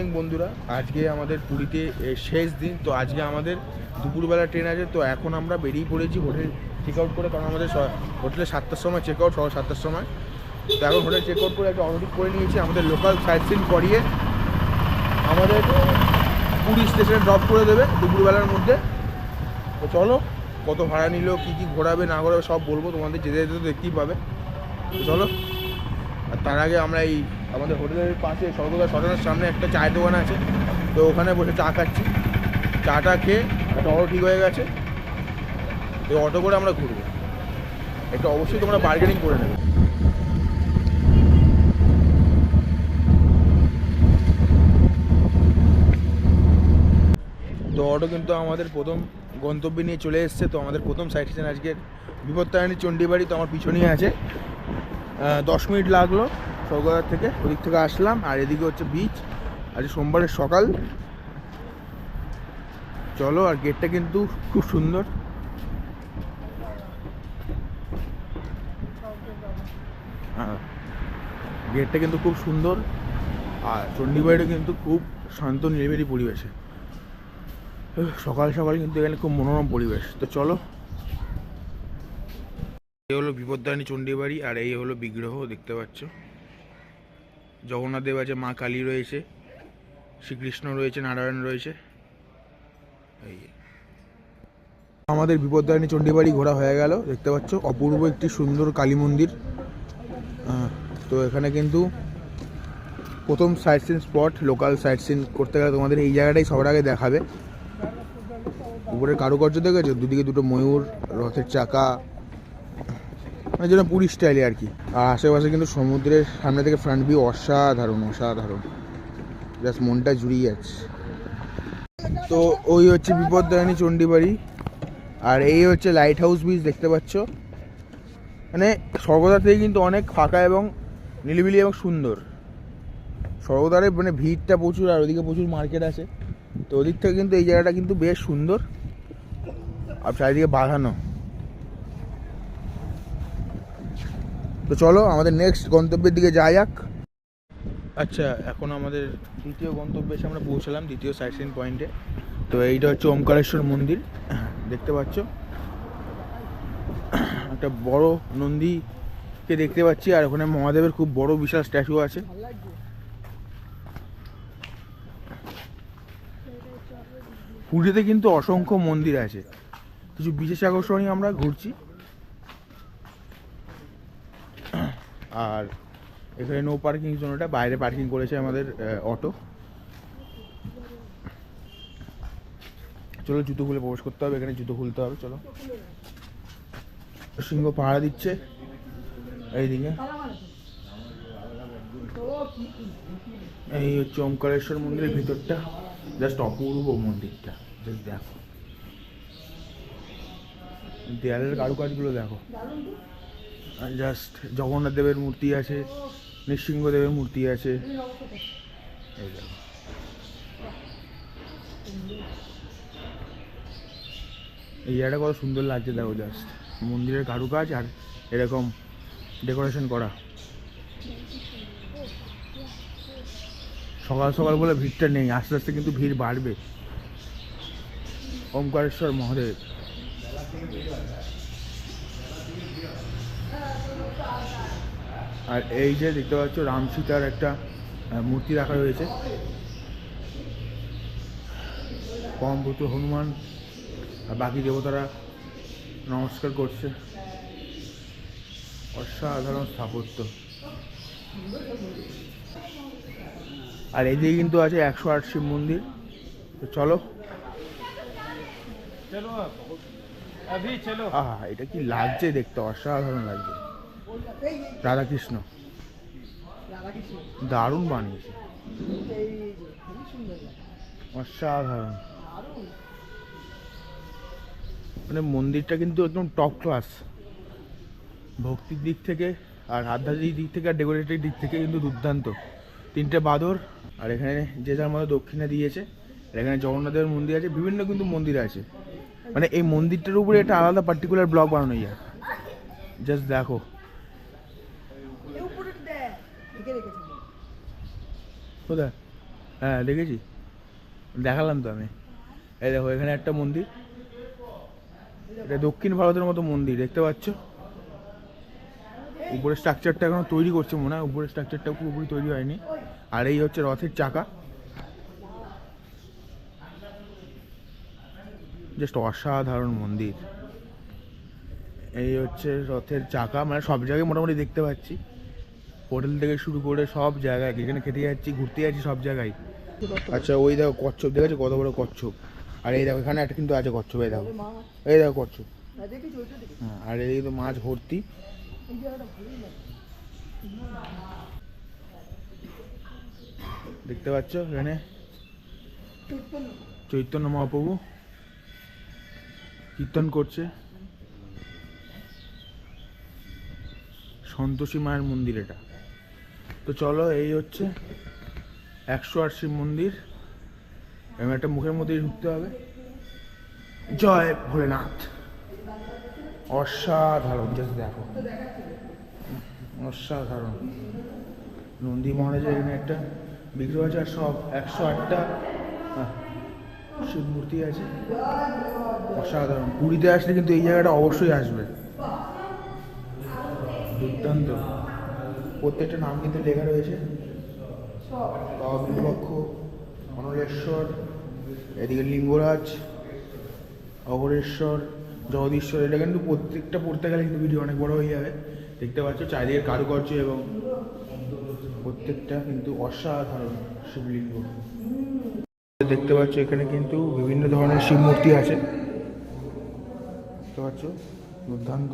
Morning বন্ধুরা, আজকে আমাদের পুরীতে শেষ দিন। তো আজকে আমাদের দুপুরবেলা ট্রেন আছে। তো এখন আমরা বেরিয়ে পড়েছি হোটেল চেক আউট করে, কারণ আমাদের হোটেলে 7টার সময় চেক আউট, 7টার সময়। তো এখন হোটেল চেক আউট করে একটা অটো ঠিক করে নিয়েছি, আমাদের লোকাল সাইট সিন করিয়ে আমাদের পুরী স্টেশনে ড্রপ করে দেবে দুপুরবেলার মধ্যে। তো চলো, কত ভাড়া নিল, কী কী ঘোরাবে না ঘোরাবে সব বলবো তোমাদের, যেতে যেতে তো দেখতেই পাবে। তো চলো। আর তার আগে আমরা এই আমাদের হোটেলের পাশে সর্বদা শ্মশানের সামনে একটা চায়ের দোকান আছে, তো ওখানে বসে চা খাচ্ছি। চাটা খেয়ে একটা অটো ঠিক হয়ে গেছে, তো অটো করে আমরা ঘুরবো। এটা অবশ্যই তোমরা বার্গেনিং করে নেবে। তো অটো কিন্তু আমাদের প্রথম গন্তব্যে নিয়ে চলে এসছে। তো আমাদের প্রথম সাইট সিন আজকের বিপত্তারিণী চণ্ডীবাড়ি। তো আমার পিছনেই আছে, 10 মিনিট লাগলো সৌগদার থেকে, ওদিক থেকে আসলাম। আর এদিকে হচ্ছে বিচ। আজ সোমবারের সকাল। চলো। আর গেটটা কিন্তু খুব সুন্দর। গেটটা কিন্তু খুব সুন্দর। আর চণ্ডীবাড়িটা কিন্তু খুব শান্ত নিরিবিলি পরিবেশে। সকাল সকাল কিন্তু এখানে খুব মনোরম পরিবেশ। তো চলো। এই হলো বিপত্তারিণী চণ্ডীবাড়ি, আর এই হলো বিগ্রহ, দেখতে পাচ্ছ। জগন্নাথ দেব আছে, মা কালী রয়েছে, শ্রীকৃষ্ণ রয়েছে, নারায়ণ রয়েছে। এই আমাদের বিপত্তারিণী চণ্ডীবাড়ি ঘোরা হয়ে গেল, দেখতে পাচ্ছ। অপূর্ব একটি সুন্দর কালী মন্দির। তো এখানে কিন্তু প্রথম sightseeing spot, local sightseeing করতে গেলে তোমাদের এই জায়গাটাই সবার আগে দেখাবে। উপরের কারুকার্য দেখেছো, দুদিকে দুটো ময়ূর, রথের চাকা, মানে যেন পুরী স্টাইলে আর কি। আর আশেপাশে কিন্তু সমুদ্রের সামনে থেকে ফ্রন্ট ভিউ অসাধারণ অসাধারণ, জাস্ট মনটা জুড়িয়ে যাচ্ছে। তো ওই হচ্ছে বিপত্তারিণী চণ্ডীবাড়ি, আর এই হচ্ছে লাইট হাউস ব্রিজ, দেখতে পাচ্ছ। মানে স্বর্গদ্বার থেকে কিন্তু অনেক ফাঁকা এবং নিলিবিলি এবং সুন্দর। স্বর্গদ্বারে মানে ভিড়টা প্রচুর, আর ওদিকে প্রচুর মার্কেট আছে। তো ওদিক থেকে কিন্তু এই জায়গাটা কিন্তু বেশ সুন্দর, আর চারিদিকে বাঁধানো। তো চলো আমাদের নেক্সট গন্তব্যের দিকে যাওয়া যাক। আচ্ছা, এখন আমাদের দ্বিতীয় গন্তব্যে এসে আমরা পৌঁছালাম, দ্বিতীয় সাইট সিন পয়েন্টে। তো এইটা হচ্ছে ওমকারেশ্বর মন্দির, দেখতে পাচ্ছ। একটা বড় নন্দীকে দেখতে পাচ্ছি, আর ওখানে মহাদেবের খুব বড় বিশাল স্ট্যাচু আছে। পুরীতে কিন্তু অসংখ্য মন্দির আছে, কিছু বিশেষ আকর্ষণীয় আমরা ঘুরছি। আর এখানে নো পার্কিং জোনটা, বাইরে পার্কিং করেছে আমাদের অটো। চলো, জুতো খুলে প্রবেশ করতে হবে, এখানে জুতো খুলতে হবে। চলো। সিংহ পাহারা দিচ্ছে এইদিকে। এই হচ্ছে ওমকারেশ্বর মন্দিরের ভিতরটা, জাস্ট অপূর্ব মন্দিরটা, জাস্ট দেখো দেয়ালের কারুকাজগুলো দেখো। আর জাস্ট জগন্নাথ দেবের মূর্তি আছে, নৃসিংহদেবের মূর্তি আছে, এই দেখো। এই জায়গাটা কত সুন্দর লাগছে দেখো, জাস্ট মন্দিরের কারুকাজ আর এরকম ডেকোরেশন করা। সকাল সকাল বলে ভিড়টা নেই, আস্তে আস্তে কিন্তু ভিড় বাড়বে। ওমকারেশ্বর মহাদেব। আর এই যে দেখতে পাচ্ছ, রাম সীতার একটা মূর্তি রাখা রয়েছে। পরমপুত্র হনুমান আর বাকি দেবতারা নমস্কার করছে। অসাধারণ স্থাপত্য। আর এদিকে কিন্তু আছে 108 শিব মন্দির। তো চলো। আহা, এটা কি লাগছে দেখতে, অসাধারণ লাগছে। রাধাকৃষ্ণ দারুণ বানিয়েছে, অসাধারণ। মানে মন্দিরটা কিন্তু একদম টপ ক্লাস, ভক্তির দিক থেকে আর আধ্যাত্মিক দিক থেকে আর ডেকোরেটিভ দিক থেকে কিন্তু দুর্দান্ত। 3টে বাদর, আর এখানে যে যার মধ্যে দক্ষিণা দিয়েছে। এখানে জগন্নাথের মন্দির আছে, বিভিন্ন কিন্তু মন্দির আছে। মানে এই মন্দিরটার উপরে একটা আলাদা পার্টিকুলার ব্লগ বানানো যায়, জাস্ট দেখো। কোথায় হ্যাঁ দেখেছি, দেখালাম তো আমি। এই দেখো এখানে একটা মন্দির, এটা দক্ষিণ ভারতের মতো মন্দির দেখতে পাচ্ছ। উপরের স্ট্রাকচারটা এখনো তৈরি করছে মনে হয়, উপরের স্ট্রাকচারটা পুরোপুরি তৈরি হয়নি। আর এই হচ্ছে রথের চাকা, জাস্ট অসাধারণ মন্দির। এই হচ্ছে রথের চাকা, মানে সব জায়গায় মোটামুটি দেখতে পাচ্ছি, হোটেল থেকে শুরু করে সব জায়গায়, এখানে খেতে যাচ্ছি, ঘুরতে যাচ্ছি, সব জায়গায়। আচ্ছা ওই দেখো কচ্ছপ, দেখেছো কত বড় কচ্ছপ। আর এই দেখো এখানে একটা কিন্তু আছে কচ্ছপ, এই দেখো, এই দেখো কচ্ছপ। হ্যাঁ, আর এই তো মাছ ভর্তি। দেখতে পাচ্ছ এখানে চৈতন্য মহাপ্রভু কীর্তন করছে। সন্তোষী মায়ের মন্দির এটা। তো চলো, এই হচ্ছে 108 শিব মন্দির। এবং একটা মুখের মধ্যে ঢুকতে হবে। জয় ভোলেনাথ। অসাধারণ, জাস্ট দেখো, অসাধারণ। নন্দী মহারাজের এখানে একটা বিগ্রহ আছে, আর সব 108টা শিব মূর্তি আছে। অসাধারণ। পুরীতে আসলে কিন্তু এই জায়গাটা অবশ্যই আসবে, দুর্দান্ত। প্রত্যেকটা নাম কিন্তু লেখা রয়েছে, বিপক্ষ, অনলেশ্বর, এদিকে লিঙ্গরাজ, অঘরেশ্বর, জগদীশ্বর। এটা কিন্তু প্রত্যেকটা পড়তে গেলে কিন্তু ভিডিও অনেক বড় হয়ে যাবে। দেখতে পাচ্ছ চারিদিকে কারুকার্য এবং প্রত্যেকটা কিন্তু অসাধারণ শিবলিঙ্গ। দেখতে পাচ্ছ এখানে কিন্তু বিভিন্ন ধরনের শিব মূর্তি আছে, দেখতে পাচ্ছ, দুর্দান্ত।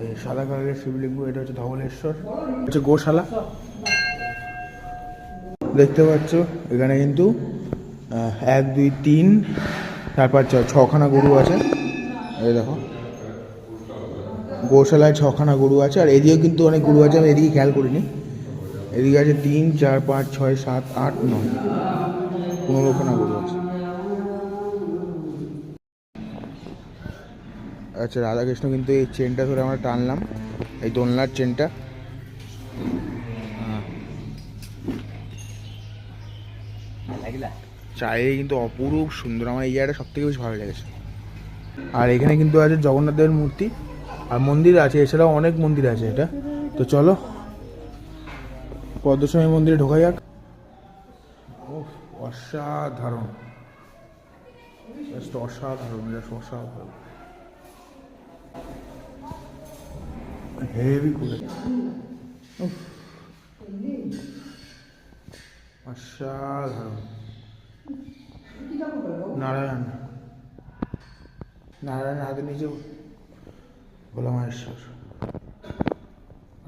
এই সাদা কালারের শিবলিঙ্গ, এটা হচ্ছে ধবলেশ্বর, হচ্ছে গোশালা। দেখতে পাচ্ছ এখানে কিন্তু 1 2 3 4 5 6 6খানা গরু আছে। এই দেখো গোশালায় 6খানা গরু আছে, আর এদিকেও কিন্তু অনেক গরু আছে, আমি এদিকে খেয়াল করিনি। এদিকে আছে 3 4 5 6 7 8 9 15খানা গরু আছে। আচ্ছা রাধাকৃষ্ণ কিন্তু এই চেনটা ধরে আমরা টানলাম, এই দোলনার চেনটা। চারিদিকে কিন্তু অপরূপ সুন্দর, আমার এই জায়গাটা সব থেকে বেশি ভালো লেগেছে। আর এখানে কিন্তু আছে জগন্নাথ দেবের মূর্তি, আর মন্দির আছে, এছাড়াও অনেক মন্দির আছে এটা। তো চলো পদ্মস্বামী মন্দিরে ঢোকা যাক। অসাধারণ, জাস্ট অসাধারণ, জাস্ট অসাধারণ, হেভি করে, অসাধারণ। নারায়ণ, নারায়ণের হাতের নিচে ভোলা মহেশ্বর,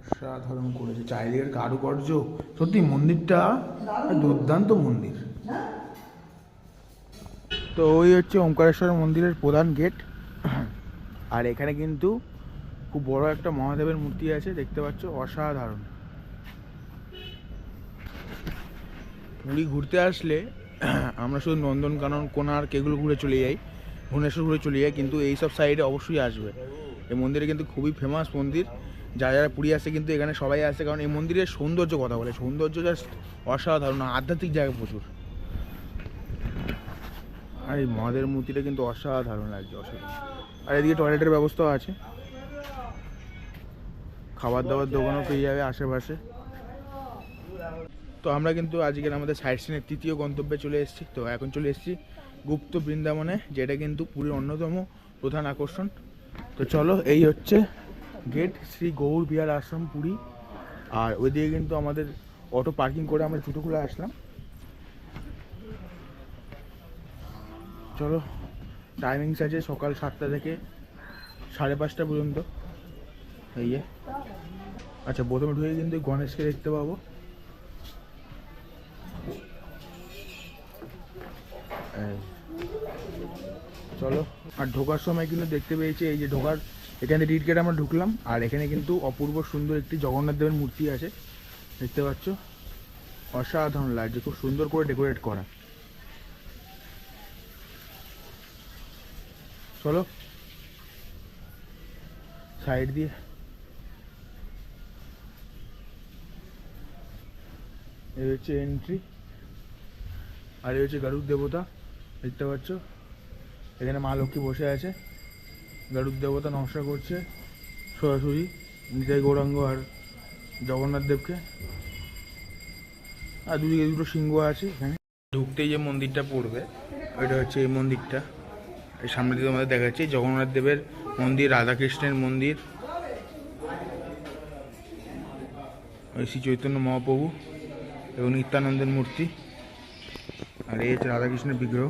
অসাধারণ করেছে। চারিদিকের কারুকার্য, সত্যি মন্দিরটা দুর্দান্ত মন্দির। তো ওই হচ্ছে ওমকারেশ্বর মন্দিরের প্রধান গেট। আর এখানে কিন্তু খুব বড় একটা মহাদেবের মূর্তি আছে, দেখতে পাচ্ছ, অসাধারণ। পুরী ঘুরতে আসলে আমরা শুধু নন্দনকানন, কোণার্ক এগুলো ঘুরে চলে যাই, ভুবনেশ্বর ঘুরে চলে যাই, কিন্তু এই সব সাইডে অবশ্যই আসবে। এই মন্দিরে কিন্তু খুবই ফেমাস মন্দির, যারা যারা পুরী আসে কিন্তু এখানে সবাই আসে, কারণ এই মন্দিরের সৌন্দর্য কথা বলে, সৌন্দর্য জাস্ট অসাধারণ, আধ্যাত্মিক জায়গা প্রচুর। আর এই মহাদেবের মূর্তিটা কিন্তু অসাধারণ লাগছে, অসাধারণ। আর এদিকে টয়লেটের ব্যবস্থাও আছে, খাবার দাবার দোকানও পেয়ে যাবে আশেপাশে। তো আমরা কিন্তু আজকের আমাদের সাইট সিনের তৃতীয় গন্তব্যে চলে এসেছি। তো এখন চলে এসেছি গুপ্ত বৃন্দাবনে, যেটা কিন্তু পুরীর অন্যতম প্রধান আকর্ষণ। তো চলো, এই হচ্ছে গেট, শ্রী গৌর বিহার আশ্রম পুরী। আর ওইদিকে কিন্তু আমাদের অটো পার্কিং করে আমরা জুতো খুলে আসলাম। চলো, টাইমিংস আছে সকাল 7টা থেকে 5:30 পর্যন্ত। এই যে, আচ্ছা প্রথমে ঢুকে কিন্তু গণেশকে দেখতে পাবো। চলো, আর ঢোকার সময় কিন্তু দেখতে পেয়েছি এই যে ঢোকার এখানে টিকিট কেটে আমরা ঢুকলাম, আর এখানে কিন্তু অপূর্ব সুন্দর একটি জগন্নাথ দেবের মূর্তি আছে, দেখতে পাচ্ছ, অসাধারণ লাগছে, খুব সুন্দর করে ডেকোরেট করা। চলো সাইড দিয়ে এই হচ্ছে এন্ট্রি, আর এই হচ্ছে গরুড় দেবতা দেখতে পাচ্ছ। এখানে মা লক্ষ্মী বসে আছে, গরুড় দেবতা নমস্কার করছে সরাসরি নিতাই গৌরাঙ্গ আর জগন্নাথ দেবকে। আর দুদিকে দুটো সিংহ আছে। এখানে ঢুকতেই যে মন্দিরটা পড়বে ওইটা হচ্ছে এই মন্দিরটা, এই সামনে দিকে আমাদের দেখাচ্ছি জগন্নাথ দেবের মন্দির, রাধাকৃষ্ণের মন্দির, ওই শ্রী চৈতন্য মহাপ্রভু এবং নিত্যানন্দের মূর্তি, আর এই হচ্ছে রাধাকৃষ্ণের বিগ্রহ।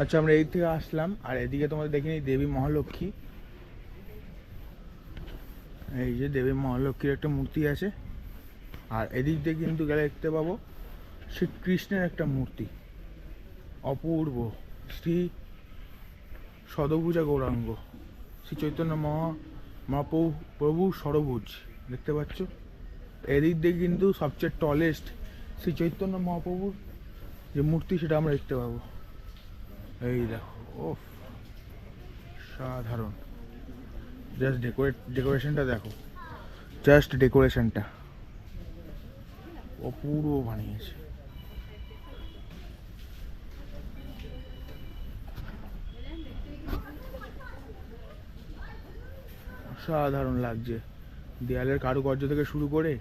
আচ্ছা আমরা এই থেকে আসলাম, আর এদিকে তোমাদের দেখিনি দেবী মহালক্ষ্মী, এই যে দেবী মহালক্ষ্মীর একটা মূর্তি আছে। আর এদিক দিয়ে কিন্তু গেলে দেখতে পাবো শ্রীকৃষ্ণের একটা মূর্তি, অপূর্ব, শ্রী সদভুজা গৌরাঙ্গ, শ্রী চৈতন্য মহাপ্রভু প্রভু সরভুজ দেখতে পাচ্ছ। এদিক দিয়ে কিন্তু সবচেয়ে টলেস্ট শ্রী চৈতন্য মহাপ্রভুর যে মূর্তি সেটা আমরা দেখতে পাবো। এই দেখো, ও সাধারণ, জাস্ট ডেকোরেশনটা দেখো, জাস্ট ডেকোরেশনটা অপূর্ব বানিয়েছে। অসাধারণ লাগছে, দেয়ালের কারুকার্য থেকে শুরু করে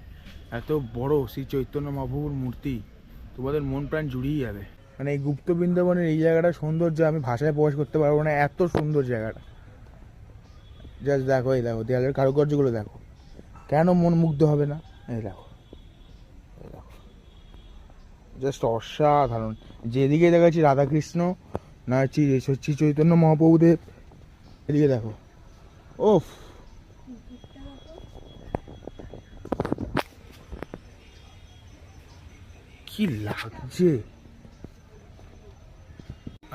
এত বড় শ্রী চৈতন্য মহাপ্রভুর মূর্তি, তোমাদের মন প্রাণ জুড়িয়ে যাবে। মানে এই গুপ্ত বৃন্দাবনের এই জায়গাটা সৌন্দর্য আমি ভাষায় প্রকাশ করতে পারবো না, এত সুন্দর জায়গাটা। জাস্ট দেখো, এই দেখো দেয়ালের কারুকার্যগুলো দেখো, কেন মন মুগ্ধ হবে না? এই দেখো, জাস্ট অসাধারণ। যেদিকে দেখাচ্ছি রাধাকৃষ্ণ না শ্রী চৈতন্য মহাপ্রভুদেব, এদিকে দেখো, ওফ কি লাগছে।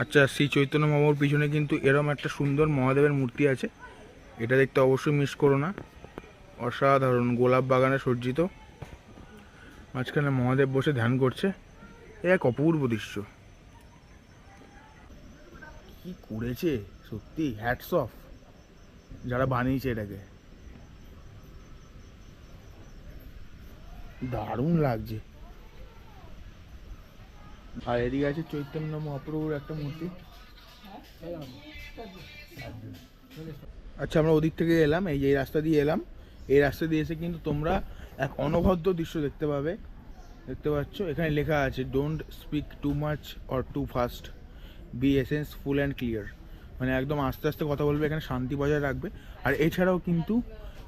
আচ্ছা, শ্রী চৈতন্য মহাপ্রভুর পিছনে কিন্তু এরম একটা সুন্দর মহাদেবের মূর্তি আছে, এটা দেখতে অবশ্যই মিস করো না। অসাধারণ, গোলাপ বাগানে সজ্জিত, মাঝখানে মহাদেব বসে ধ্যান করছে, এক অপূর্ব দৃশ্য। কি করেছে সত্যি, হ্যাটস অফ যারা বানিয়েছে এটাকে, দারুণ লাগছে। আর এদিকে আছে চৈতন্য মহাপ্রভুর একটা মূর্তি। আচ্ছা আমরা ওদিক থেকে এলাম, এই যে রাস্তা দিয়ে এলাম, এই রাস্তা দিয়ে এসে কিন্তু তোমরা এক অনবদ্য দৃশ্য দেখতে পাবে। দেখতে পাচ্ছ এখানে লেখা আছে don't speak too much or too fast, be essence full and clear, মানে একদম আস্তে আস্তে কথা বলবে, এখানে শান্তি বজায় রাখবে। আর এছাড়াও কিন্তু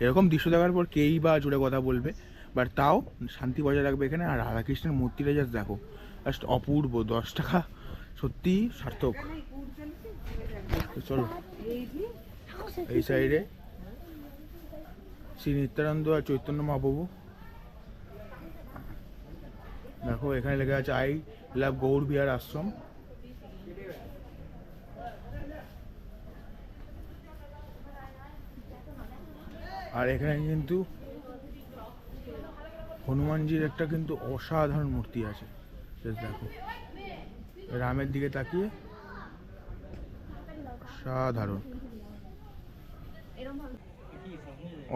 এরকম দৃশ্য দেখার পর কেই বা জুড়ে কথা বলবে, বাট তাও শান্তি বজায় রাখবে এখানে। আর রাধাকৃষ্ণের মূর্তিটা জাস্ট দেখো, জাস্ট অপূর্ব, 10 টাকা সত্যি সার্থক। চলো এই সাইডে শ্রী নিত্যানন্দ আর চৈতন্য মহাপ্রভু দেখো, এখানে লেখা আছে আই লাভ গৌর বিহার আশ্রম। আর এখানে কিন্তু হনুমানজির একটা কিন্তু অসাধারণ মূর্তি আছে, দেখো রামের দিকে তাকিয়ে, অসাধারণ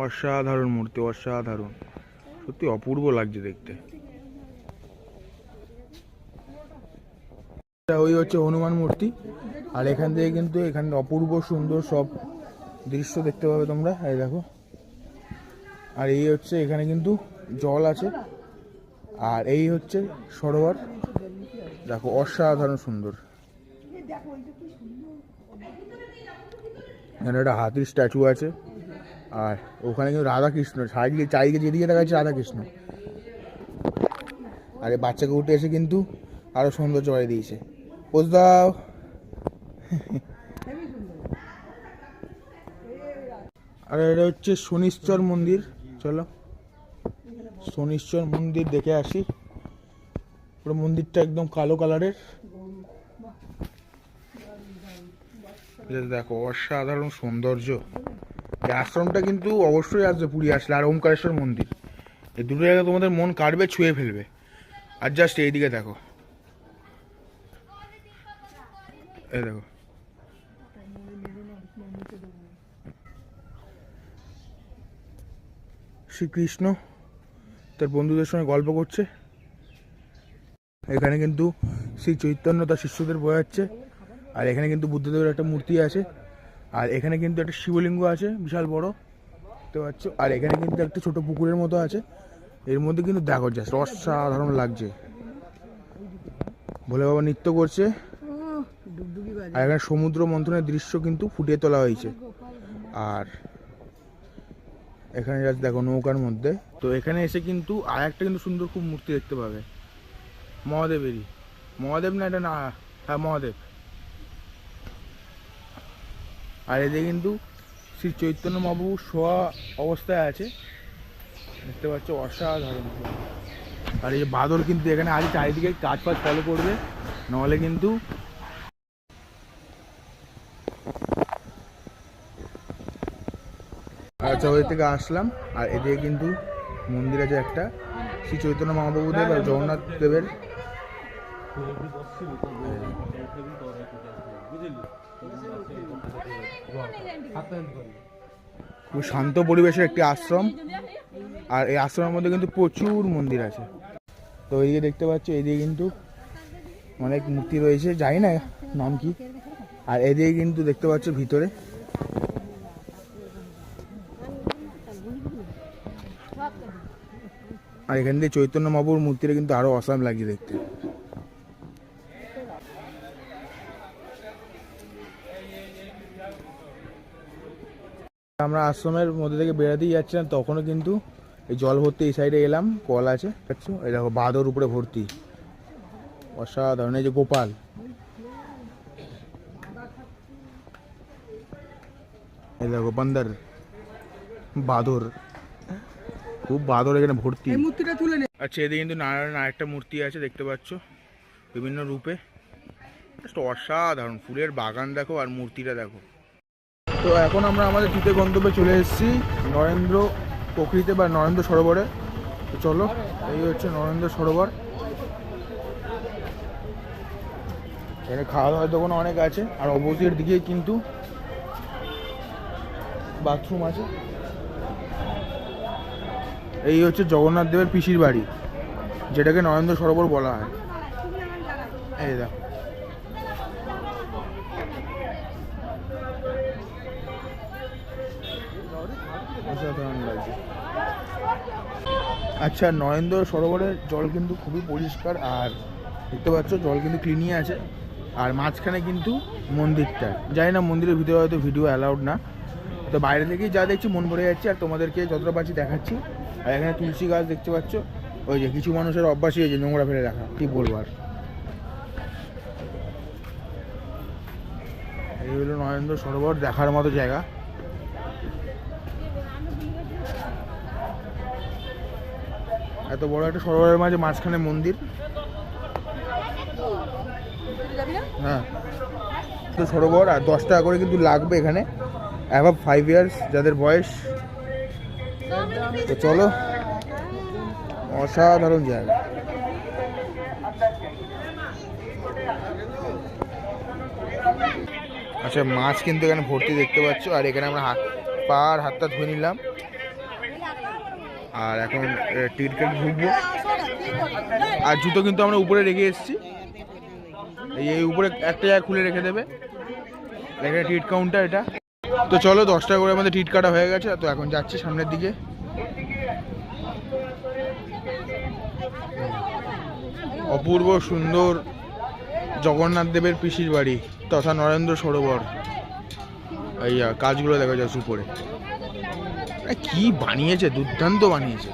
অসাধারণ মূর্তি, অসাধারণ সত্যি, অপূর্ব লাগছে দেখতে। ওই হচ্ছে হনুমান মূর্তি, আর এখান থেকে কিন্তু এখানে অপূর্ব সুন্দর সব দৃশ্য দেখতে পাবে তোমরা, এই দেখো। আর এই হচ্ছে এখানে কিন্তু জল আছে, আর এই হচ্ছে সরোবর, দেখো অসাধারণ সুন্দর। এখানে একটা হাতির স্ট্যাচু আছে, আর ওখানে কিন্তু রাধাকৃষ্ণ, চারিদিকে যেদিকে দেখা যাচ্ছে রাধাকৃষ্ণ। আর এই বাচ্চাকে উঠে এসে কিন্তু আরো সৌন্দর্য বাড়িয়ে দিয়েছে, পোজ দাও। আর এটা হচ্ছে শনিশ্চর মন্দির, চলো শনিশ্চর মন্দির দেখে আসি। পুরো মন্দিরটা একদম কালো কালারের, দেখো অসাধারণ সৌন্দর্য। এই আশ্রমটা কিন্তু অবশ্যই আসবে পুরী আসলে, আর ওমকারেশ্বর মন্দির, এই দুটো জায়গা তোমাদের মন কাটবে, ছুঁয়ে ফেলবে। আর জাস্ট এইদিকে দেখো, এই দেখো শ্রীকৃষ্ণ তার বন্ধুদের সঙ্গে গল্প করছে। এখানে কিন্তু শ্রী চৈতন্য তার শিষ্যদের বোঝাচ্ছে। আর এখানে কিন্তু বুদ্ধদেবের একটা মূর্তি আছে। আর এখানে কিন্তু একটা শিবলিঙ্গ আছে বিশাল বড়, দেখতে পাচ্ছ। আর এখানে কিন্তু একটা ছোট পুকুরের মতো আছে। এর মধ্যে কিন্তু দেখো জাস্ট অসাধারণ লাগছে। ভোলে বাবা নৃত্য করছে। আর এখানে সমুদ্র মন্থনের দৃশ্য কিন্তু ফুটিয়ে তোলা হয়েছে। আর এখানে জাস্ট দেখো নৌকার মধ্যে। তো এখানে এসে কিন্তু আর একটা কিন্তু সুন্দর খুব মূর্তি দেখতে পাবে, মহাদেবেরই। মহাদেব না এটা, না, হ্যাঁ মহাদেব। আর এদিকে কিন্তু শ্রী চৈতন্য মহাপ্রভু শোয়া অবস্থায় আছে, দেখতে পাচ্ছ, অসাধারণ। আর এই বাদল কিন্তু এখানে আজ চারিদিকে কাজ ফাজ ফলো করবে, নাহলে কিন্তু আচ্ছা ওই থেকে আসলাম। আর এদিকে কিন্তু মন্দির আছে একটা, শ্রী চৈতন্য মহাপ্রভু দেব আর জগন্নাথ দেবের। খুব শান্ত পরিবেশের একটি আশ্রম। আর এই আশ্রমের মধ্যে কিন্তু প্রচুর মন্দির আছে। তো এইদিকে দেখতে পাচ্ছ, এইদিকে কিন্তু অনেক মূর্তি রয়েছে, জানি না নাম কি। আর এদিকে কিন্তু দেখতে পাচ্ছ ভিতরে আর এখান দিয়ে চৈতন্য মহাপ্রভুর মূর্তিটা কিন্তু আরো অসাম লাগছে দেখতে। আমরা আশ্রমের মধ্যে থেকে বেড়াতেই যাচ্ছিলাম, তখনও কিন্তু এই জল ভর্তি এই সাইডে এলাম, কল আছে, এই দেখো বাঁদর উপরে ভর্তি, অসাধারণ। এই যে গোপাল, এই দেখো বান্দর, বাঁদর, খুব বাঁদর এখানে ভর্তি। আচ্ছা এদিকে কিন্তু নারায়ণের আরেকটা মূর্তি আছে, দেখতে পাচ্ছ, বিভিন্ন রূপে, অসাধারণ। ফুলের বাগান দেখো আর মূর্তিটা দেখো। তো এখন আমরা আমাদের তৃতীয় গন্তব্যে চলে এসেছি, নরেন্দ্র প্রকৃতি বা নরেন্দ্র সরোবরে। তো চলো, এই হচ্ছে নরেন্দ্র সরোবর। এখানে খাওয়া দাওয়ার দোকান অনেক আছে। আর অপোজিটের দিকে কিন্তু বাথরুম আছে। এই হচ্ছে জগন্নাথ দেবের পিসির বাড়ি, যেটাকে নরেন্দ্র সরোবর বলা হয়। এই দেখো, অসাধারণ লাগছে। আচ্ছা, নরেন্দ্র সরোবরের জল কিন্তু খুবই পরিষ্কার। আর দেখতে পাচ্ছ জল কিন্তু ক্লিনই আছে। আর মাঝখানে কিন্তু মন্দিরটা, জানি না মন্দিরের ভিতরে হয়তো ভিডিও অ্যালাউড না, তো বাইরে থেকেই যা দেখছি মন ভরে যাচ্ছে। আর তোমাদেরকে যতটা পাচ্ছি দেখাচ্ছি। আর এখানে তুলসী গাছ দেখতে পাচ্ছ। ওই যে কিছু মানুষের অভ্যাসই হয়েছে নোংরা ফেলে রাখা, কি বলবো আর। এই হলো নরেন্দ্র সরোবর, দেখার মতো জায়গা। এত বড় একটা সরোবরের মাঝে মাঝখানে মন্দির। হ্যাঁ, তো সরোবর। আর 10 টাকা করে কিন্তু লাগবে এখানে, অ্যাবাভ 5 ইয়ার্স যাদের বয়স। তো চলো, অসাধারণ জায়গা। আচ্ছা, মাছ কিন্তু এখানে ভর্তি দেখতে পাচ্ছ। আর এখানে আমরা হাতটা ধুয়ে নিলাম। আর এখন টিকিট কেটে ঢুকবো। আর জুতো কিন্তু আমরা উপরে রেখে এসেছি, এই উপরে একটা জায়গা খুলে রেখে দেবে। এখানে টিকিট কাউন্টার এটা। তো চলো, 10 টাকা করে আমাদের টিকিট কাটা হয়ে গেছে। তো এখন যাচ্ছি সামনের দিকে। অপূর্ব সুন্দর জগন্নাথ দেবের পিসির বাড়ি তথা নরেন্দ্র সরোবর। এই কাজগুলো দেখা যাচ্ছে উপরে, কি বানিয়েছে, দুর্দান্ত বানিয়েছে।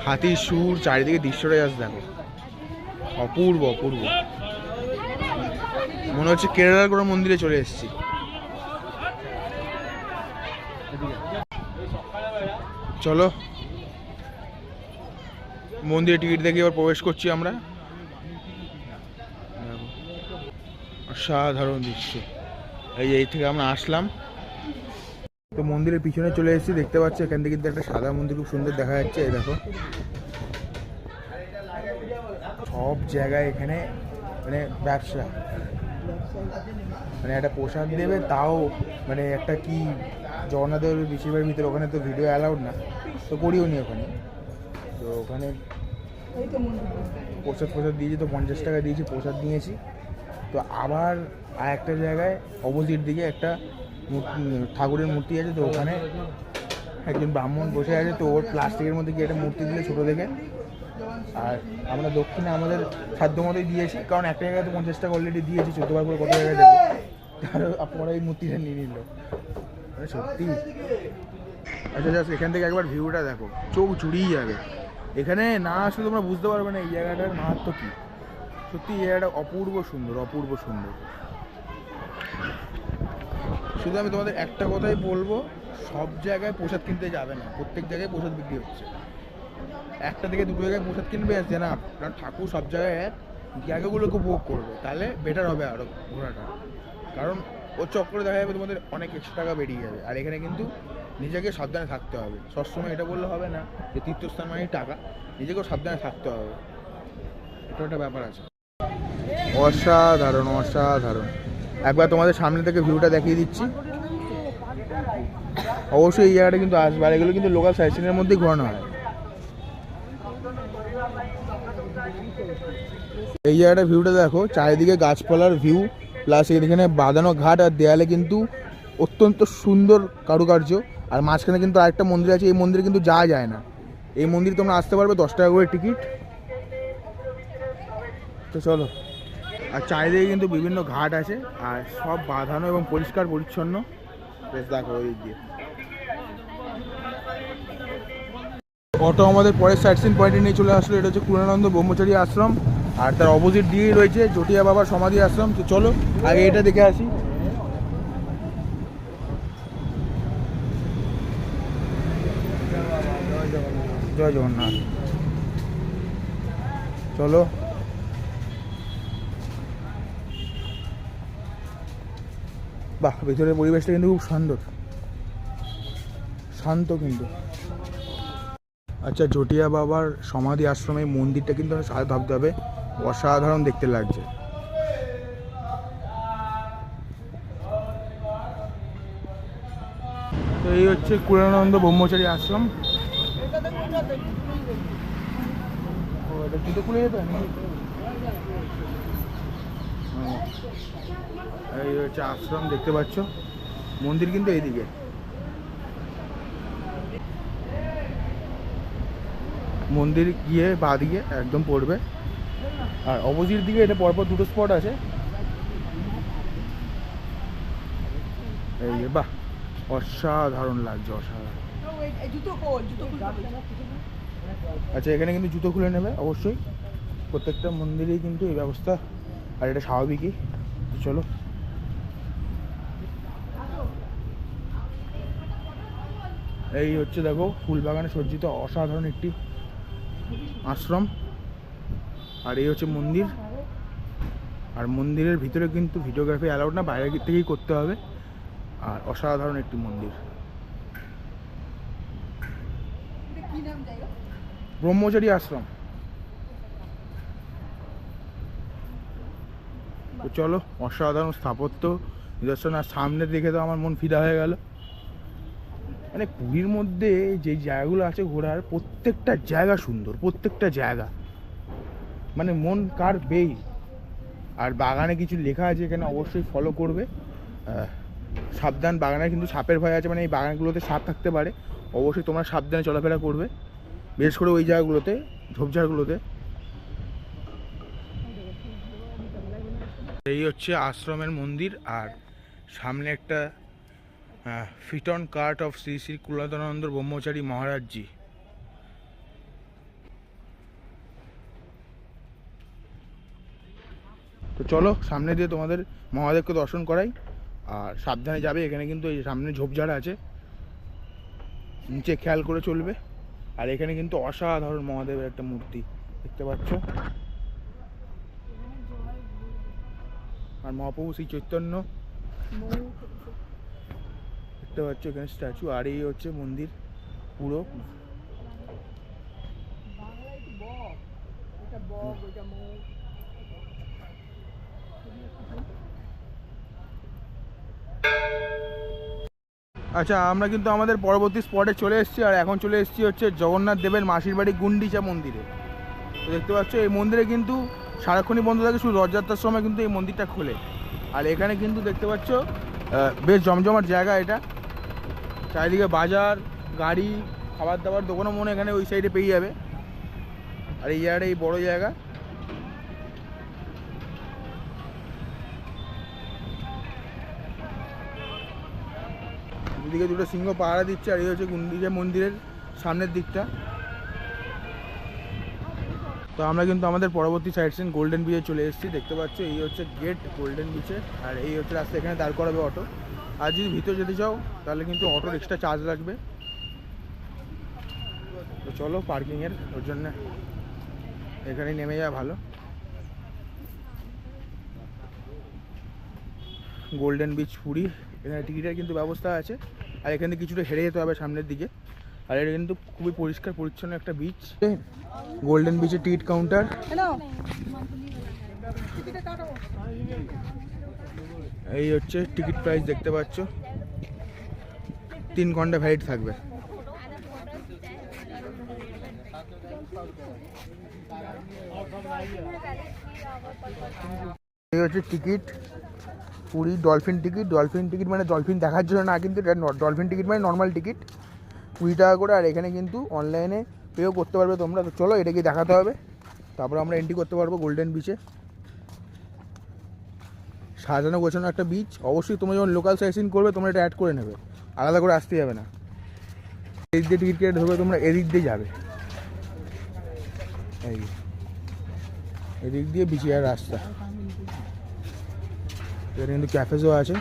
হাতির সুর, চারিদিকে দৃশ্যটা জাস্ট দেখো, অপূর্ব অপূর্ব। মনে হচ্ছে কেরালার কোনো মন্দিরে চলে এসেছি। চলো, মন্দিরে টিকিট দেখে এবার প্রবেশ করছি আমরা। অসাধারণ দৃশ্য। এই থেকে আমরা আসলাম। তো মন্দিরের পিছনে চলে এসেছি, দেখতে পাচ্ছ এখান থেকে কিন্তু একটা সাদা মন্দির খুব সুন্দর দেখা যাচ্ছে। এই দেখো, সব জায়গায় এখানে মানে ব্যবসা, মানে একটা প্রসাদ দেবে, তাও মানে একটা কি জগন্নাথ দেবের বেশিরভাগ ভিতরে, ওখানে তো ভিডিও অ্যালাউড না, তো করিও নি ওখানে। তো ওখানে প্রসাদ দিয়েছি, তো 50 টাকা দিয়েছি, প্রসাদ নিয়েছি। তো আবার আর একটা জায়গায় অপোজিট দিকে একটা ঠাকুরের মূর্তি আছে, তো ওখানে একজন ব্রাহ্মণ বসে আছে, তো ওর প্লাস্টিকের মধ্যে গিয়ে একটা মূর্তি দিলে ছোটো দেখে। আর আমরা দক্ষিণে আমাদের সাধ্য মতোই দিয়েছি, কারণ একটা জায়গায় তো 50 টাকা অলরেডি দিয়েছি, 14 বার করে কত জায়গায় দেবো, তার আপনারা এই মূর্তিটা নিয়ে নিল। মানে সত্যি। আচ্ছা জাস্ট এখান থেকে একবার ভিউটা দেখো, চোখ জুড়িয়ে যাবে। এখানে না আসলে তোমরা বুঝতে পারবে না এই জায়গাটার মাহাত্ম্য কী। সত্যি এই জায়গাটা অপূর্ব সুন্দর, অপূর্ব সুন্দর। শুধু আমি তোমাদের একটা কথাই বলবো, সব জায়গায় প্রসাদ কিনতে যাবে না, প্রত্যেক জায়গায় প্রসাদ বিক্রি হচ্ছে। একটা থেকে দুটো জায়গায় প্রসাদ কিনবে আসছে না, কারণ ঠাকুর সব জায়গায় জায়গাগুলোকে উপভোগ করবে, তাহলে বেটার হবে আরও ঘোরাটা। কারণ ওর চক্করে দেখা যাবে তোমাদের অনেক এক্সট্রা টাকা বেরিয়ে যাবে। আর এখানে কিন্তু নিজেকে সাবধানে থাকতে হবে, সবসময় এটা বললে হবে না যে তীর্থস্থান মানে টাকা, নিজেকেও সাবধানে থাকতে হবে, এটা একটা ব্যাপার আছে। অসাধারণ অসাধারণ। একবার তোমাদের সামনে থেকে ভিউটা দেখিয়ে দিচ্ছি। অবশ্যই এই জায়গাটা কিন্তু আসবে, আর এগুলো কিন্তু লোকাল সাইট সিনের মধ্যেই ঘোরানো হয়। এই জায়গাটার ভিউটা দেখো, চারিদিকে গাছপালার ভিউ, প্লাস এখানে বাঁধানো ঘাট, আর দেয়ালে কিন্তু অত্যন্ত সুন্দর কারুকার্য। আর মাঝখানে কিন্তু আরেকটা মন্দির আছে, এই মন্দিরে কিন্তু যাওয়া যায় না। এই মন্দিরে তোমরা আসতে পারবে 10 টাকা করে টিকিট। তো চলো। আর চারিদিকে কিন্তু বিভিন্ন ঘাট আছে, আর সব বাঁধানো এবং পরিষ্কার পরিচ্ছন্ন। বেশ দেখো ওই দিয়ে অটো আমাদের পরের সাইট সিন পয়েন্টে নিয়ে চলে আসলো। এটা হচ্ছে কুলানন্দ ব্রহ্মচারী আশ্রম, আর তার অপোজিট দিয়েই রয়েছে জটিয়া বাবার সমাধি আশ্রম। তো চলো আগে এটা দেখে আসি। জয় জগন্নাথ। চলো। বাহ, ভেতরের পরিবেশটা কিন্তু খুব সুন্দর, শান্ত কিন্তু। আচ্ছা, জটিয়া বাবার সমাধি আশ্রমে মন্দিরটা কিন্তু সাথে ভাবতে হবে, অসাধারণ দেখতে লাগছে। তো এই হচ্ছে কুলানন্দ ব্রহ্মচারী আশ্রম। জুতো খুলে যেত। এই হচ্ছে আশ্রম, দেখতে পাচ্ছ। মন্দির কিন্তু এইদিকে। মন্দির গিয়ে বাঁ দিকে একদম পড়বে, আর অপোজিট দিকে এটা পরপর দুটো স্পট আছে। এই যে বাহ, অসাধারণ লাগছে, অসাধারণ। আচ্ছা, এখানে কিন্তু জুতো খুলে নেবে অবশ্যই, প্রত্যেকটা মন্দিরেই কিন্তু এই ব্যবস্থা, আর এটা স্বাভাবিকই। চলো। এই হচ্ছে দেখো, ফুল বাগানে সজ্জিত অসাধারণ একটি আশ্রম, আর এই হচ্ছে মন্দির। আর মন্দিরের ভিতরে কিন্তু ভিডিওগ্রাফি অ্যালাউড না, বাইরে থেকেই করতে হবে। আর অসাধারণ একটি মন্দির, ব্রহ্মচারী আশ্রম। তো চলো, অসাধারণ স্থাপত্য নিদর্শন, আর সামনে দেখে তো আমার মন ফিদা হয়ে গেল। মানে পুরীর মধ্যে যে জায়গাগুলো আছে ঘোরার, প্রত্যেকটা জায়গা সুন্দর, প্রত্যেকটা জায়গা মানে মন কার বেই। আর বাগানে কিছু লেখা আছে এখানে, অবশ্যই ফলো করবে। সাবধান, বাগানে কিন্তু সাপের ভয় আছে, মানে এই বাগানগুলোতে সাপ থাকতে পারে, অবশ্যই তোমরা সাবধানে চলাফেরা করবে, বিশেষ করে ওই জায়গাগুলোতে, ঝোপঝাড়গুলোতে। এই হচ্ছে আশ্রমের মন্দির, আর সামনে একটা ফিট অন কার্ট অফ শ্রী শ্রী কুলানন্দ ব্রহ্মচারী মহারাজজি। তো চলো সামনে দিয়ে তোমাদের মহাদেবকে দর্শন করাই, আর সাবধানে যাবে। এখানে কিন্তু এই সামনে ঝোপঝাড় আছে, নিচে খেয়াল করে চলবে। আর এখানে কিন্তু অসাধারণ মহাদেবের একটা মূর্তি দেখতে পাচ্ছ, আর মহাপ্রভু শ্রী চৈতন্য দেখতে পাচ্ছ এখানে স্ট্যাচু। আর এই হচ্ছে মন্দির পুরো। আচ্ছা, আমরা কিন্তু আমাদের পরবর্তী স্পটে চলে এসেছি, আর এখন চলে এসেছি হচ্ছে জগন্নাথ দেবের মাসির বাড়ি গুন্ডিচা মন্দিরে। তো দেখতে পাচ্ছ এই মন্দিরে কিন্তু সারাক্ষণই বন্ধ থাকে, শুধু রথযাত্রার সময় কিন্তু এই মন্দিরটা খোলে। আর এখানে কিন্তু দেখতে পাচ্ছ বেশ জমজমাট জায়গা এটা, চারিদিকে বাজার, গাড়ি, খাবার দাবার দোকানও মনে এখানে ওই সাইডে পেয়ে যাবে। আর এই জায়গাটা এই বড়ো জায়গা। দুদিকে দুটো সিংহ পাহারা দিচ্ছে, আর এই হচ্ছে গুন্ডিচা মন্দিরের সামনের দিকটা। তো আমরা কিন্তু আমাদের পরবর্তী সাইড সিন গোল্ডেন বিচে চলে এসেছি। দেখতে পাচ্ছ এই হচ্ছে গেট গোল্ডেন বিচের, আর এই হচ্ছে রাস্তা, এখানে দাঁড় করাবে অটো। আর যদি ভিতরে যেতে চাও তাহলে কিন্তু অটোর এক্সট্রা চার্জ লাগবে। তো চলো পার্কিংয়ের ওর জন্য এখানে নেমে যাওয়া ভালো। গোল্ডেন বিচ পুরী, এখানে টিকিটের কিন্তু ব্যবস্থা আছে, আর এখানে কিছুটা হেঁটে যেতে হবে সামনের দিকে। আর এটা কিন্তু খুবই পরিষ্কার পরিচ্ছন্ন একটা বিচ। গোল্ডেন বিচের টিকিট কাউন্টার। এই হচ্ছে টিকিট প্রাইস, দেখতে পাচ্ছ 3 ঘন্টা ভ্যালিড থাকবে। এই হচ্ছে ticket Puri dolphin ticket. Dolphin ticket মানে ডলফিন দেখার জন্য না, কিন্তু ডলফিন টিকিট মানে নর্মাল টিকিট 20 টাকা করে। আর এখানে কিন্তু অনলাইনে পেও করতে পারবে তোমরা। তো চলো এটাকে দেখাতে হবে, তারপর আমরা এন্ট্রি করতে পারবো গোল্ডেন বিচে। সাজানো গোছানো একটা বিচ। অবশ্যই তোমরা যখন লোকাল সাইট করবে তোমরা এটা অ্যাড করে নেবে, আলাদা করে আসতে যাবে না। এদিক দিয়ে টিকিট কেটে ধরবে, তোমরা এদিক দিয়ে যাবে, এই এদিক দিয়ে বিচে যাওয়ার রাস্তা। এখানে কিন্তু ক্যাফেজও আছে।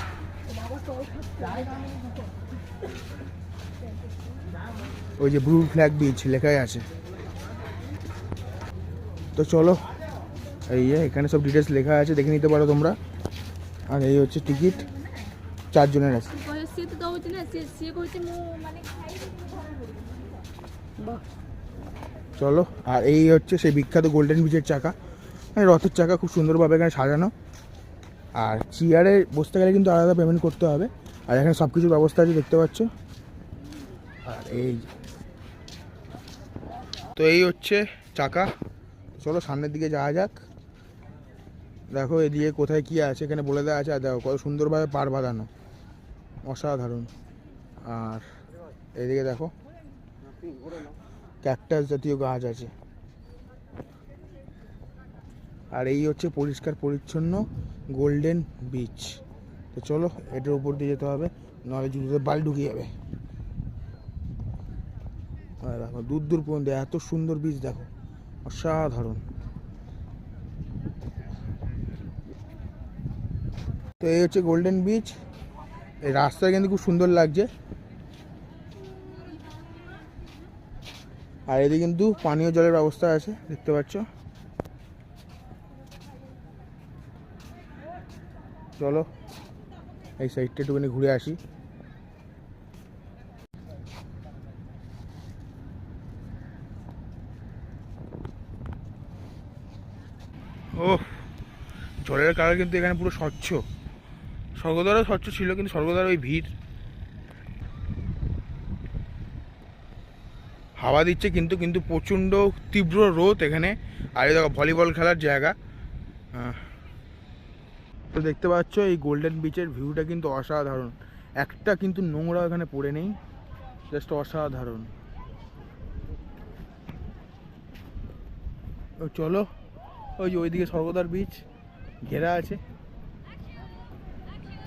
ওই যে ব্লু ফ্ল্যাগ বিচ লেখাই আছে। তো চলো এই এখানে সব ডিটেলস লেখা আছে, দেখে নিতে পারো তোমরা। আর এই হচ্ছে টিকিট, 4 জনের আছে। চলো, আর এই হচ্ছে সেই বিখ্যাত গোল্ডেন বিচের চাকা, রথের চাকা, খুব সুন্দরভাবে এখানে সাজানো। আর চেয়ারে বসতে গেলে কিন্তু আলাদা পেমেন্ট করতে হবে। আর এখানে সব কিছুর ব্যবস্থা আছে, দেখতে পাচ্ছ। আর এই তো এই হচ্ছে চাকা। চলো সামনের দিকে যাওয়া যাক। দেখো এদিকে কোথায় কি আছে এখানে বলে দেওয়া আছে। আর দেখো কত সুন্দরভাবে পার বাঁধানো, অসাধারণ। আর এদিকে দেখো ক্যাকটাস জাতীয় গাছ আছে। আর এই হচ্ছে পরিষ্কার পরিচ্ছন্ন গোল্ডেন বিচ। তো চলো এটার উপর দিয়ে যেতে হবে, নাহলে জুতোতে বাল ঢুকে যাবে। আর দেখো দূর দূর পর্যন্ত এত সুন্দর বিচ, দেখো অসাধারণ। তো এই হচ্ছে গোল্ডেন বিচ। এই রাস্তা কিন্তু খুব সুন্দর লাগছে। আর এদিকে কিন্তু পানীয় জলের ব্যবস্থা আছে, দেখতে পাচ্ছ। চলো এই সাইডটা একটুখানি ঘুরে আসি। ও জলের কালার কিন্তু এখানে পুরো স্বচ্ছ। স্বর্গদ্বারও স্বচ্ছ ছিল, কিন্তু স্বর্গদ্বার ওই ভিড়। হাওয়া দিচ্ছে কিন্তু কিন্তু প্রচণ্ড তীব্র রোদ এখানে। আর এই দেখো ভলিবল খেলার জায়গা। তো দেখতে পাচ্ছ এই গোল্ডেন বিচের ভিউটা কিন্তু অসাধারণ। একটা কিন্তু নোংরা এখানে পড়ে নেই, জাস্ট অসাধারণ। চলো ওই যে ওইদিকে স্বর্গদ্বার বিচ ঘেরা আছে।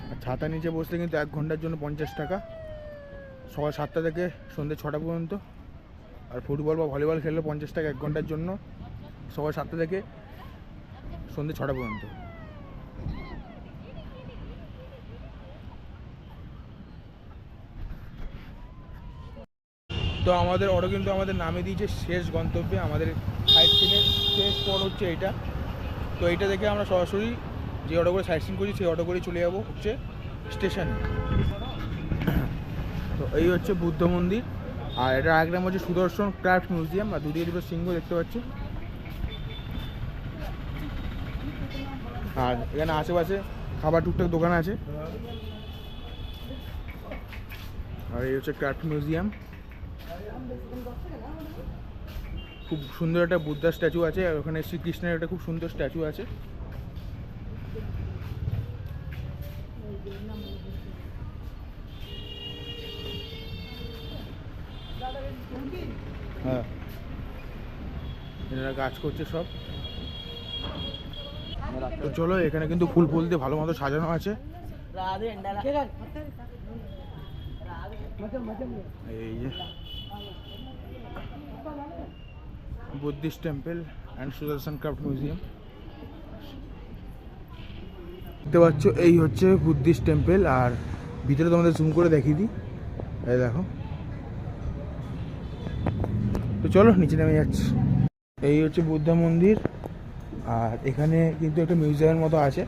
আর ছাতা নিচে বসলে কিন্তু 1 ঘন্টার জন্য 50 টাকা, সকাল 7টা থেকে সন্ধ্যে 6টা পর্যন্ত। আর ফুটবল বা ভলিবল খেললে 50 টাকা 1 ঘন্টার জন্য, সকাল 7টা থেকে সন্ধ্যে 6টা পর্যন্ত। তো আমাদের অটো কিন্তু আমাদের নামে দিয়েছে শেষ গন্তব্যে। আমাদের সাইট সিনের শেষ স্পট হচ্ছে এইটা। তো এইটা দেখে আমরা সরাসরি যে অটো করে সাইট সিন করছি সেই অটো করে চলে যাবো হচ্ছে স্টেশনে। তো এই হচ্ছে বুদ্ধ মন্দির। আর এটা এক নাম হচ্ছে সুদর্শন ক্রাফট মিউজিয়াম। আর দুদিকে দুটো সিংহ দেখতে পাচ্ছি। আর এখানে আশেপাশে খাবার টুকটাক দোকান আছে। আর এই হচ্ছে ক্রাফট মিউজিয়াম। খুব সুন্দর একটা বুদ্ধা স্ট্যাচু আছে, আর ওখানে শ্রীকৃষ্ণের একটা খুব সুন্দর স্ট্যাচু আছে। হ্যাঁ, এনারা কাজ করছে সব। তো চলো, এখানে কিন্তু ফুল ফুল দিয়ে ভালো মতো সাজানো আছে। এই যে Buddhist temple and Sudarshan craft museum দেখতে পাচ্ছ। এই হচ্ছে বুদ্ধিস্ট টেম্পল, আর ভিতরে তোমাদের জুম করে দেখিয়ে দিই। এই দেখো। তো চলো নিচে নেমে যাচ্ছি। এই হচ্ছে বুদ্ধা মন্দির, আর এখানে কিন্তু একটা মিউজিয়ামের মতো আছে,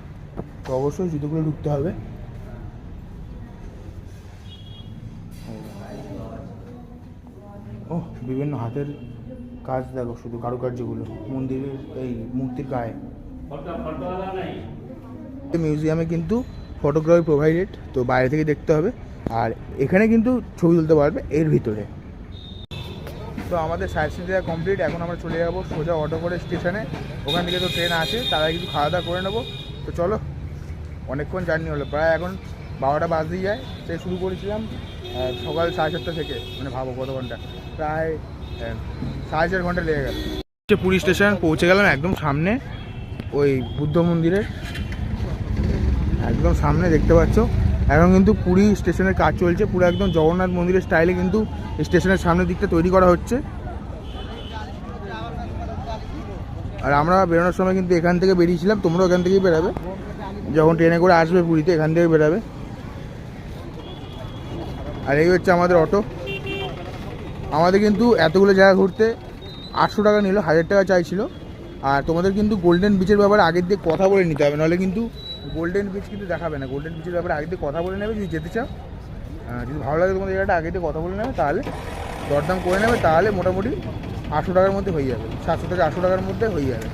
তো অবশ্যই জুতোগুলো ঢুকতে হবে। ও বিভিন্ন হাতের কাজ দেখো, শুধু কারুকার্যগুলো মন্দিরের এই মূর্তির গায়ে। মিউজিয়ামে কিন্তু ফটোগ্রাফি প্রোভাইডেড, তো বাইরে থেকে দেখতে হবে। আর এখানে কিন্তু ছবি তুলতে পারবে এর ভিতরে। তো আমাদের সাইড সিন দেওয়া কমপ্লিট। এখন আমরা চলে যাবো সোজা অটো করে স্টেশনে। ওখান থেকে তো ট্রেন আছে, তার আগে কিছু খাওয়া দাওয়া করে নেবো। তো চলো, অনেকক্ষণ জার্নি হলো, প্রায় এখন 12টা বাজতেই যায়। সে শুরু করেছিলাম সকাল 7:30 থেকে, মানে ভাবো কত ঘন্টা, প্রায় 4.5 ঘন্টা লেগে গেল। পুরী স্টেশন পৌঁছে গেলাম, একদম সামনে ওই বুদ্ধ মন্দিরের একদম সামনে দেখতে পাচ্ছ। এখন কিন্তু পুরী স্টেশনের কাজ চলছে, পুরো একদম জগন্নাথ মন্দিরের স্টাইলে কিন্তু স্টেশনের সামনের দিকটা তৈরি করা হচ্ছে। আর আমরা বেরোনোর সময় কিন্তু এখান থেকে বেরিয়েছিলাম, তোমরাও এখান থেকেই বেরাবে, যখন ট্রেনে করে আসবে পুরীতে এখান থেকে বেরাবে। আর এই হচ্ছে আমাদের অটো। আমাদের কিন্তু এতগুলো জায়গা ঘুরতে 800 টাকা নিল, 1000 টাকা চাইছিল। আর তোমাদের কিন্তু গোল্ডেন বিচের ব্যাপারে আগের দিয়ে কথা বলে নিতে হবে, নাহলে কিন্তু গোল্ডেন বিচ কিন্তু দেখাবে না। গোল্ডেন বিচের ব্যাপারে আগে দিয়ে কথা বলে নেবে যদি যেতে চাও। যদি ভালো লাগে তোমাদের জায়গাটা আগে দিয়ে কথা বলে নেবে, তাহলে দরদাম করে নেবে, তাহলে মোটামুটি 800 টাকার মধ্যে হয়ে যাবে, 700 থেকে 800 টাকার মধ্যে হয়ে যাবে।